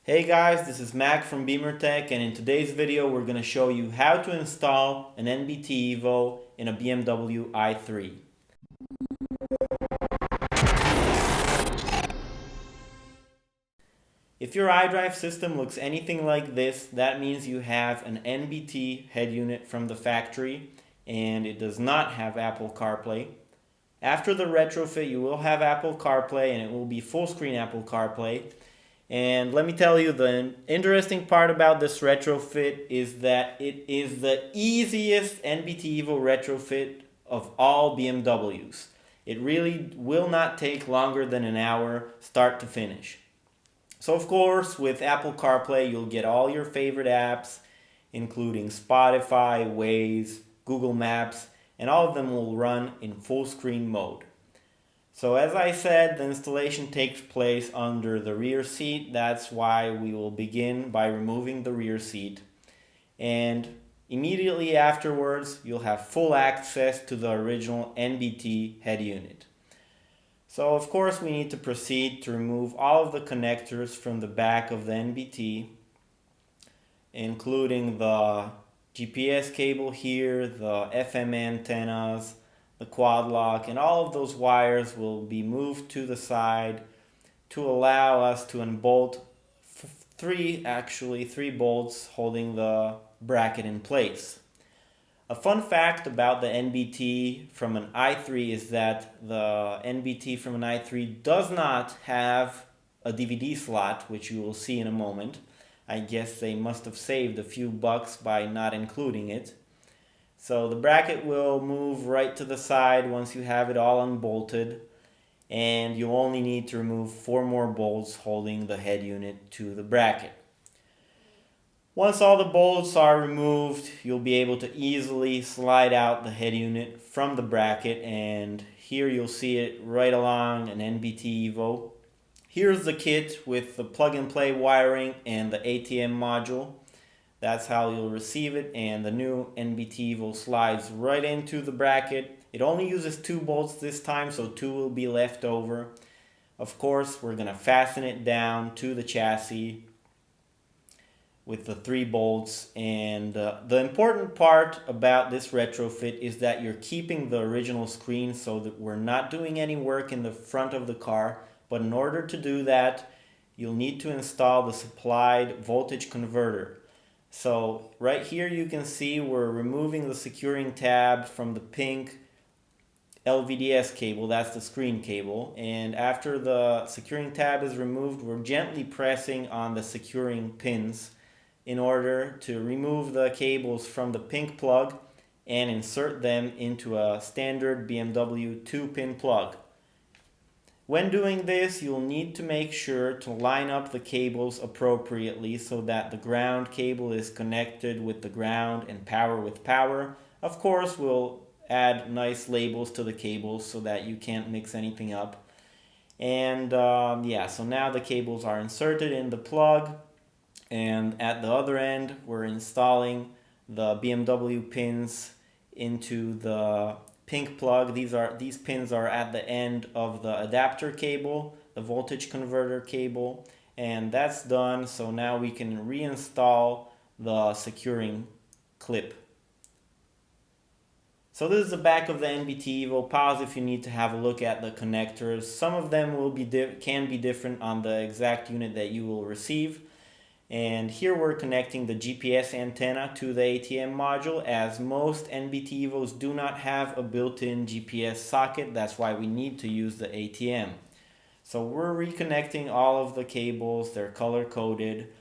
Hey guys, this is Mac from BimmerTech, and in today's video we're going to show you how to install an NBT EVO in a BMW i3. If your iDrive system looks anything like this, that means you have an NBT head unit from the factory and it does not have Apple CarPlay. After the retrofit you will have Apple CarPlay and it will be full screen Apple CarPlay. And let me tell you, the interesting part about this retrofit is that it is the easiest NBT EVO retrofit of all BMWs. It really will not take longer than an hour, start to finish. So of course, with Apple CarPlay, you'll get all your favorite apps, including Spotify, Waze, Google Maps, and all of them will run in full screen mode. So as I said, the installation takes place under the rear seat. That's why we will begin by removing the rear seat. And immediately afterwards, you'll have full access to the original NBT head unit. So of course we need to proceed to remove all of the connectors from the back of the NBT, including the GPS cable here, the FM antennas, the quad lock, and all of those wires will be moved to the side to allow us to unbolt three bolts holding the bracket in place. A fun fact about the NBT from an i3 is that the NBT from an i3 does not have a DVD slot, which you will see in a moment. I guess they must have saved a few bucks by not including it. So the bracket will move right to the side once you have it all unbolted, and you only need to remove 4 more bolts holding the head unit to the bracket. Once all the bolts are removed, you'll be able to easily slide out the head unit from the bracket, and here you'll see it right along an NBT EVO. Here's the kit with the plug-and-play wiring and the ATM module. That's how you'll receive it, and the new NBT EVO slides right into the bracket. It only uses 2 bolts this time, so 2 will be left over. Of course, we're going to fasten it down to the chassis with the 3 bolts, and the important part about this retrofit is that you're keeping the original screen, so that we're not doing any work in the front of the car. But in order to do that, you'll need to install the supplied voltage converter. So right here you can see we're removing the securing tab from the pink LVDS cable, that's the screen cable, and after the securing tab is removed, we're gently pressing on the securing pins in order to remove the cables from the pink plug and insert them into a standard BMW 2-pin plug. When doing this, you'll need to make sure to line up the cables appropriately so that the ground cable is connected with the ground and power with power. Of course, we'll add nice labels to the cables so that you can't mix anything up. And so now the cables are inserted in the plug, and at the other end, we're installing the BMW pins into the pink plug. These pins are at the end of the adapter cable, the voltage converter cable, and that's done. So now we can reinstall the securing clip. So this is the back of the NBT EVO. Pause if you need to have a look at the connectors. Some of them can be different on the exact unit that you will receive. And here we're connecting the GPS antenna to the ATM module, as most NBT EVOs do not have a built-in GPS socket. That's why we need to use the ATM. So we're reconnecting all of the cables. They're color-coded.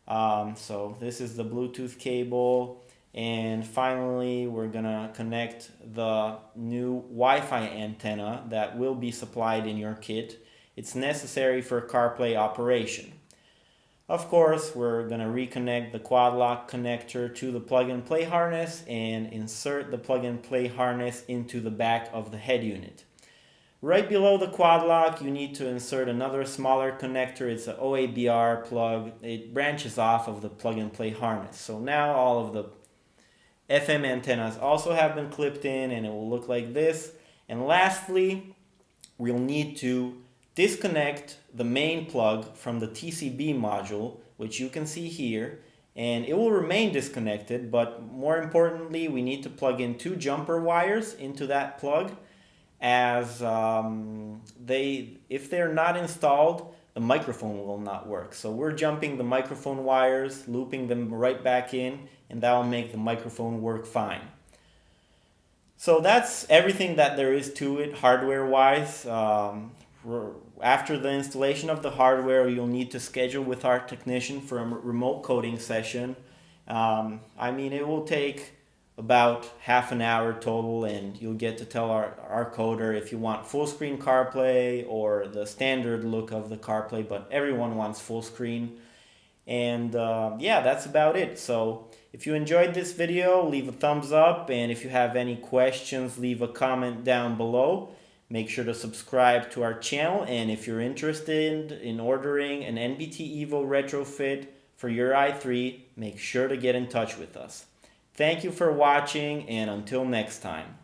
So this is the Bluetooth cable. And finally, we're going to connect the new Wi-Fi antenna that will be supplied in your kit. It's necessary for CarPlay operation. Of course, we're going to reconnect the quad lock connector to the plug-and-play harness and insert the plug-and-play harness into the back of the head unit. Right below the quad lock, you need to insert another smaller connector. It's an OABR plug. It branches off of the plug-and-play harness. So now all of the FM antennas also have been clipped in, and it will look like this. And lastly, we'll need to disconnect the main plug from the TCB module, which you can see here, and it will remain disconnected, but more importantly, we need to plug in 2 jumper wires into that plug, as if they're not installed, the microphone will not work. So we're jumping the microphone wires, looping them right back in, and that will make the microphone work fine. So that's everything that there is to it hardware-wise. After the installation of the hardware, you'll need to schedule with our technician for a remote coding session. I mean, it will take about half an hour total, and you'll get to tell our coder if you want full screen CarPlay or the standard look of the CarPlay, but everyone wants full screen. And yeah, that's about it. So if you enjoyed this video, leave a thumbs up, and if you have any questions, leave a comment down below. Make sure to subscribe to our channel, and if you're interested in ordering an NBT EVO retrofit for your i3, make sure to get in touch with us. Thank you for watching, and until next time.